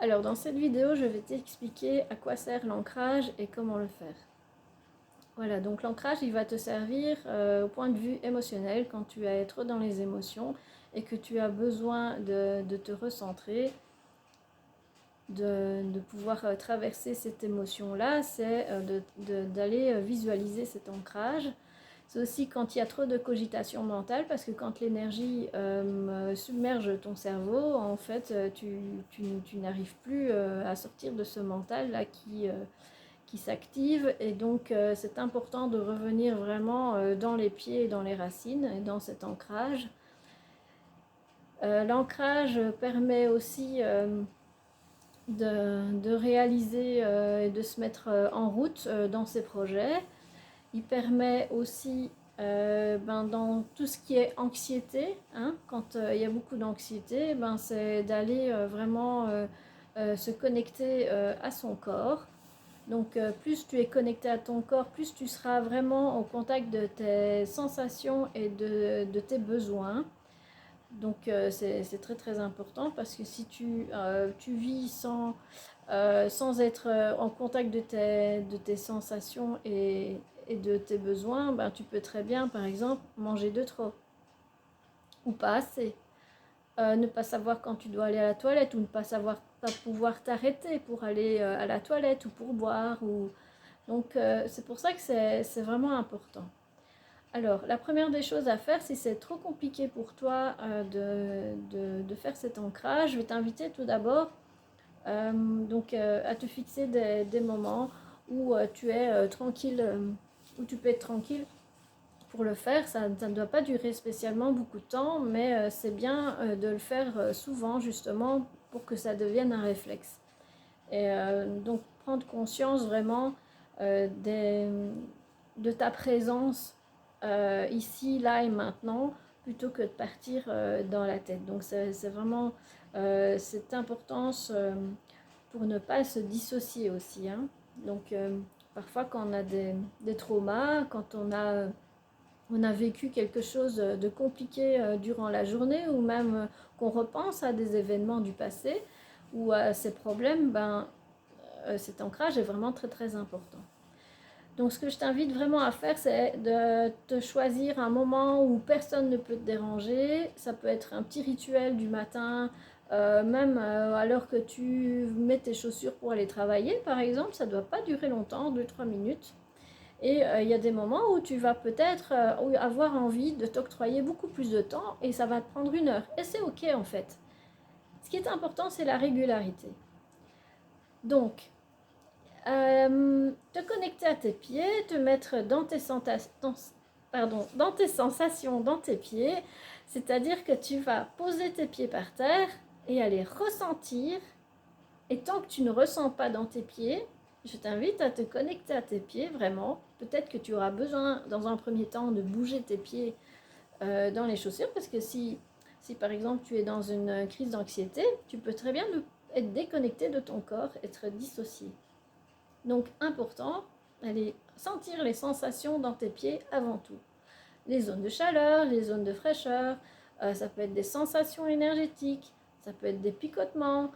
Alors dans cette vidéo, je vais t'expliquer à quoi sert l'ancrage et comment le faire. Voilà, donc l'ancrage, il va te servir au point de vue émotionnel quand tu es trop dans les émotions et que tu as besoin de te recentrer, de pouvoir traverser cette émotion-là, c'est d'aller visualiser cet ancrage. C'est aussi quand il y a trop de cogitation mentale, parce que quand l'énergie submerge ton cerveau, en fait, tu n'arrives plus à sortir de ce mental-là qui s'active. Et donc, c'est important de revenir vraiment dans les pieds et dans les racines, et dans cet ancrage. L'ancrage permet aussi de réaliser et de se mettre en route dans ses projets. Il permet aussi, dans tout ce qui est anxiété, hein, quand il y a beaucoup d'anxiété, c'est d'aller vraiment se connecter à son corps. Donc plus tu es connecté à ton corps, plus tu seras vraiment au contact de tes sensations et de tes besoins. Donc c'est très très important, parce que si tu vis sans être en contact de tes sensations et de tes besoins, tu peux très bien, par exemple, manger de trop ou pas assez. Ne pas savoir quand tu dois aller à la toilette, ou ne pas pouvoir t'arrêter pour aller à la toilette ou pour boire. Donc c'est pour ça que c'est vraiment important. Alors, la première des choses à faire, si c'est trop compliqué pour toi de faire cet ancrage, je vais t'inviter tout d'abord à te fixer des moments où tu es tranquille, où tu peux être tranquille pour le faire. Ça ne doit pas durer spécialement beaucoup de temps, mais c'est bien de le faire souvent, justement, pour que ça devienne un réflexe. Et donc, prendre conscience vraiment des, de ta présence ici, là et maintenant, plutôt que de partir dans la tête. Donc, c'est vraiment cette importance pour ne pas se dissocier aussi, hein. Donc, parfois, quand on a des traumas, quand on a vécu quelque chose de compliqué durant la journée, ou même qu'on repense à des événements du passé ou à ces problèmes, cet ancrage est vraiment très très important. Donc ce que je t'invite vraiment à faire, c'est de te choisir un moment où personne ne peut te déranger. Ça peut être un petit rituel du matin, même alors que tu mets tes chaussures pour aller travailler, par exemple. Ça ne doit pas durer longtemps, 2-3 minutes. Et il y a des moments où tu vas peut-être avoir envie de t'octroyer beaucoup plus de temps, et ça va te prendre 1 heure. Et c'est ok en fait. Ce qui est important, c'est la régularité. Donc, te connecter à tes pieds, te mettre dans tes sensations dans tes pieds, c'est-à-dire que tu vas poser tes pieds par terre et aller ressentir. Et tant que tu ne ressens pas dans tes pieds, je t'invite à te connecter à tes pieds vraiment. Peut-être que tu auras besoin dans un premier temps de bouger tes pieds dans les chaussures, parce que si par exemple tu es dans une crise d'anxiété, tu peux très bien être déconnecté de ton corps, être dissocié. Donc important, aller sentir les sensations dans tes pieds avant tout. Les zones de chaleur, les zones de fraîcheur, ça peut être des sensations énergétiques, ça peut être des picotements,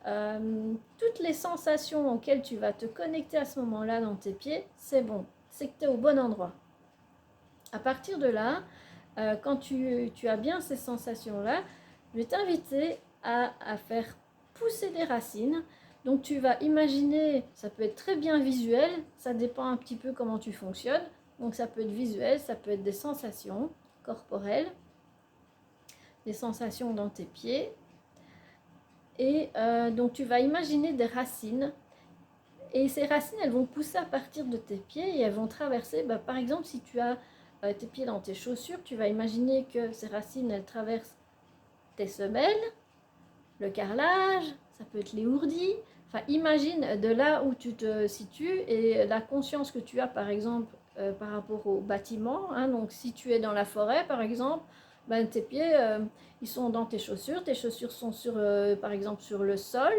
toutes les sensations auxquelles tu vas te connecter à ce moment-là dans tes pieds, c'est bon, c'est que tu es au bon endroit. À partir de là, quand tu as bien ces sensations-là, je vais t'inviter à faire pousser des racines. Donc tu vas imaginer, ça peut être très bien visuel, ça dépend un petit peu comment tu fonctionnes. Donc ça peut être visuel, ça peut être des sensations corporelles, des sensations dans tes pieds. Et donc tu vas imaginer des racines. Et ces racines, elles vont pousser à partir de tes pieds, et elles vont traverser, par exemple, si tu as tes pieds dans tes chaussures, tu vas imaginer que ces racines, elles traversent tes semelles, le carrelage, ça peut être les ourdis. Enfin, imagine de là où tu te situes et la conscience que tu as, par exemple, par rapport au bâtiment, hein. Donc, si tu es dans la forêt, par exemple, tes pieds, ils sont dans tes chaussures sont par exemple, sur le sol,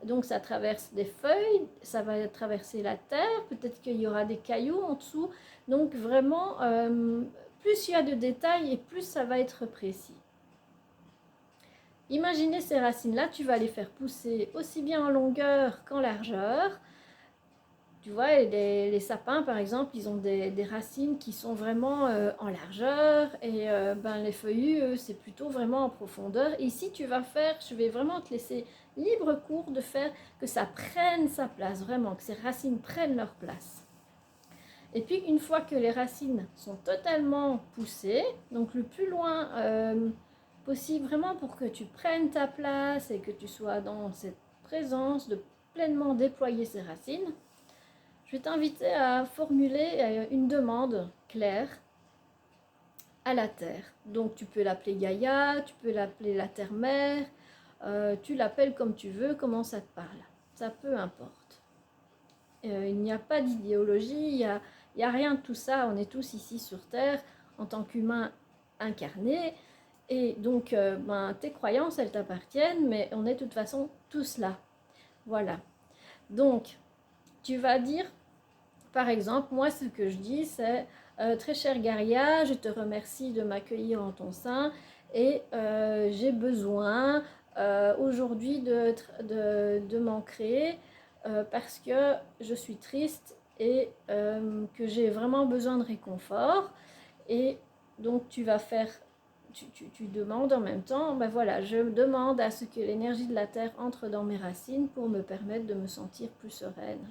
donc ça traverse des feuilles, ça va traverser la terre, peut-être qu'il y aura des cailloux en dessous. Donc, vraiment, plus il y a de détails et plus ça va être précis. Imaginez ces racines-là, tu vas les faire pousser aussi bien en longueur qu'en largeur. Tu vois, les sapins, par exemple, ils ont des racines qui sont vraiment en largeur et les feuillus, eux, c'est plutôt vraiment en profondeur. Et ici, tu vas faire, je vais vraiment te laisser libre cours de faire que ça prenne sa place, vraiment, que ces racines prennent leur place. Et puis, une fois que les racines sont totalement poussées, donc le plus loin possible, vraiment pour que tu prennes ta place et que tu sois dans cette présence de pleinement déployer ces racines, je vais t'inviter à formuler une demande claire à la Terre. Donc tu peux l'appeler Gaïa, tu peux l'appeler la Terre-Mère, tu l'appelles comme tu veux, comment ça te parle. Ça peu importe. Il n'y a pas d'idéologie, il n'y a rien de tout ça. On est tous ici sur Terre en tant qu'humains incarnés. Et donc tes croyances, elles t'appartiennent, mais on est de toute façon tous là. Voilà. Donc tu vas dire... Par exemple, moi, ce que je dis, c'est très chère Garia, je te remercie de m'accueillir en ton sein et j'ai besoin aujourd'hui de m'ancrer parce que je suis triste et que j'ai vraiment besoin de réconfort. Et donc, tu vas faire, tu demandes en même temps, ben voilà, je demande à ce que l'énergie de la terre entre dans mes racines pour me permettre de me sentir plus sereine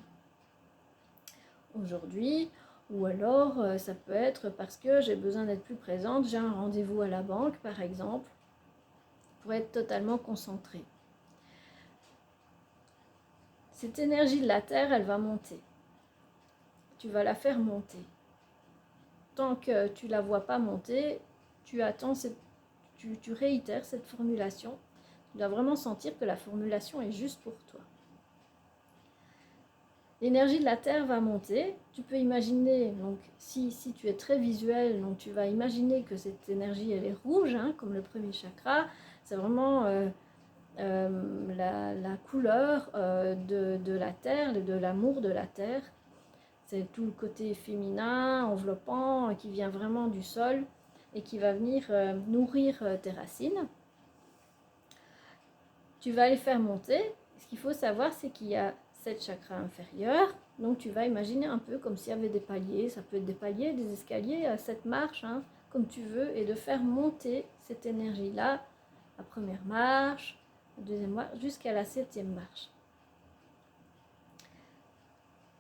aujourd'hui, ou alors ça peut être parce que j'ai besoin d'être plus présente, j'ai un rendez-vous à la banque par exemple, pour être totalement concentrée. Cette énergie de la Terre, elle va monter. Tu vas la faire monter. Tant que tu ne la vois pas monter, tu attends, tu réitères cette formulation. Tu dois vraiment sentir que la formulation est juste pour toi. L'énergie de la Terre va monter. Tu peux imaginer, donc si tu es très visuel, donc tu vas imaginer que cette énergie, elle est rouge, hein, comme le premier chakra. C'est vraiment la couleur de la Terre, de l'amour de la Terre. C'est tout le côté féminin, enveloppant, qui vient vraiment du sol et qui va venir nourrir tes racines. Tu vas les faire monter. Ce qu'il faut savoir, c'est qu'il y a 7 chakras inférieurs. Donc tu vas imaginer un peu comme s'il y avait des paliers. Ça peut être des paliers, des escaliers, 7 marches, hein, comme tu veux. Et de faire monter cette énergie-là, la première marche, la deuxième marche, jusqu'à la 7e marche.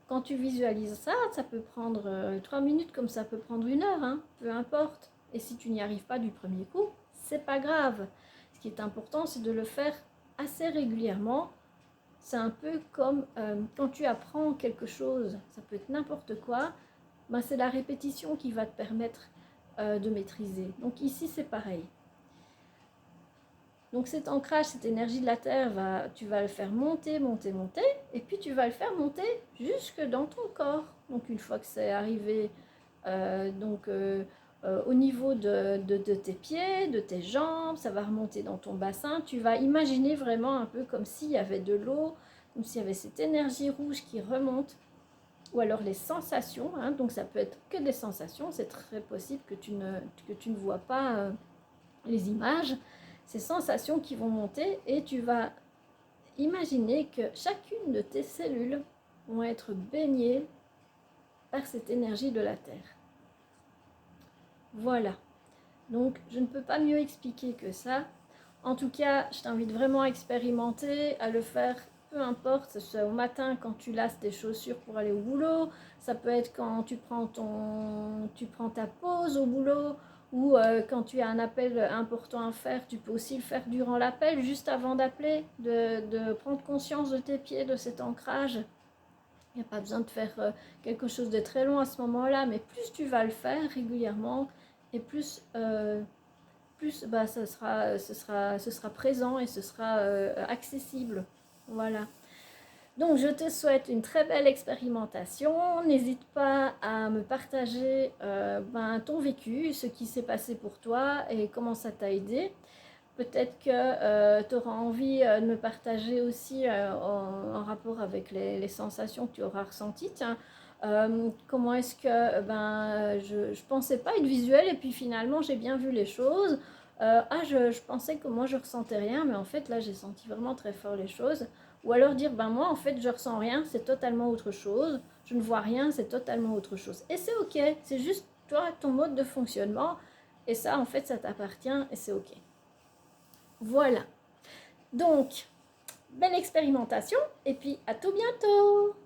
Quand tu visualises ça, ça peut prendre 3 minutes comme ça peut prendre 1 heure, hein, peu importe. Et si tu n'y arrives pas du premier coup, c'est pas grave. Ce qui est important, c'est de le faire assez régulièrement. C'est un peu comme quand tu apprends quelque chose, ça peut être n'importe quoi, c'est la répétition qui va te permettre de maîtriser. Donc ici, c'est pareil. Donc cet ancrage, cette énergie de la Terre, tu vas le faire monter, monter, monter, et puis tu vas le faire monter jusque dans ton corps. Donc une fois que c'est arrivé au niveau de tes pieds, de tes jambes, ça va remonter dans ton bassin. Tu vas imaginer vraiment un peu comme s'il y avait de l'eau, comme s'il y avait cette énergie rouge qui remonte, ou alors les sensations, hein, donc ça peut être que des sensations, c'est très possible que tu ne vois pas les images, ces sensations qui vont monter, et tu vas imaginer que chacune de tes cellules vont être baignées par cette énergie de la Terre. Voilà. Donc, je ne peux pas mieux expliquer que ça. En tout cas, je t'invite vraiment à expérimenter, à le faire, peu importe, que ce soit au matin quand tu lasses tes chaussures pour aller au boulot, ça peut être quand tu prends ta pause au boulot, ou quand tu as un appel important à faire, tu peux aussi le faire durant l'appel, juste avant d'appeler, de prendre conscience de tes pieds, de cet ancrage. Il n'y a pas besoin de faire quelque chose de très long à ce moment-là, mais plus tu vas le faire régulièrement, et plus ce sera présent et ce sera accessible. Voilà. Donc je te souhaite une très belle expérimentation. N'hésite pas à me partager ton vécu, ce qui s'est passé pour toi et comment ça t'a aidé. Peut-être que tu auras envie de me partager aussi en rapport avec les sensations que tu auras ressenties. Tiens, comment est-ce que je ne pensais pas être visuelle et puis finalement j'ai bien vu les choses. Ah, je pensais que moi je ressentais rien, mais en fait là j'ai senti vraiment très fort les choses. Ou alors dire, ben moi en fait je ressens rien, c'est totalement autre chose. Je ne vois rien, c'est totalement autre chose. Et c'est ok, c'est juste toi, ton mode de fonctionnement. Et ça en fait ça t'appartient et c'est ok. Voilà. Donc, belle expérimentation et puis à tout bientôt!